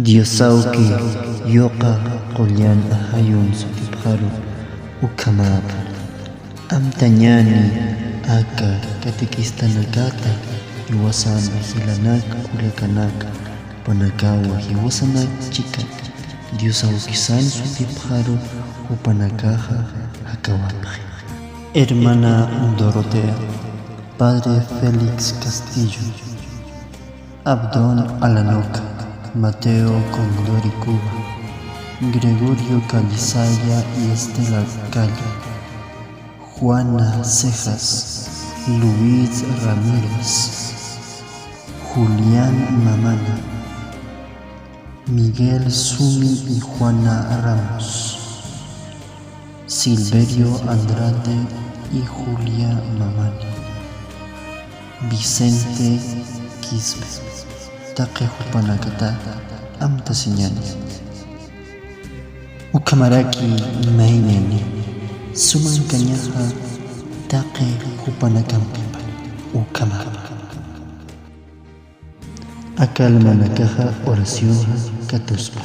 Diosauki yoqa qullan ahayun sutipharu ukhamapa amtañani aka katikistanakata iwasana hilanaka ulakanaka panakawa hiwasanachika Diosauki san sutipharu upanakaja hakawapaj. Hermana Dorotea, Padre Félix Castillo, Abdón Alanoca, Mateo Condori Cuba, Gregorio Calizaya y Estela Calle, Juana Cejas, Luis Ramírez, Julián Mamana, Miguel Sumi y Juana Ramos, Silverio Andrade y Julia Mamani, Vicente Quispe, Taquejupanacata, Amtasiñani, Ucamaraki Mainani, Sumancañaja, Taquejupanacampipa, Ucamara. Acalmanakaja oración Catuspa.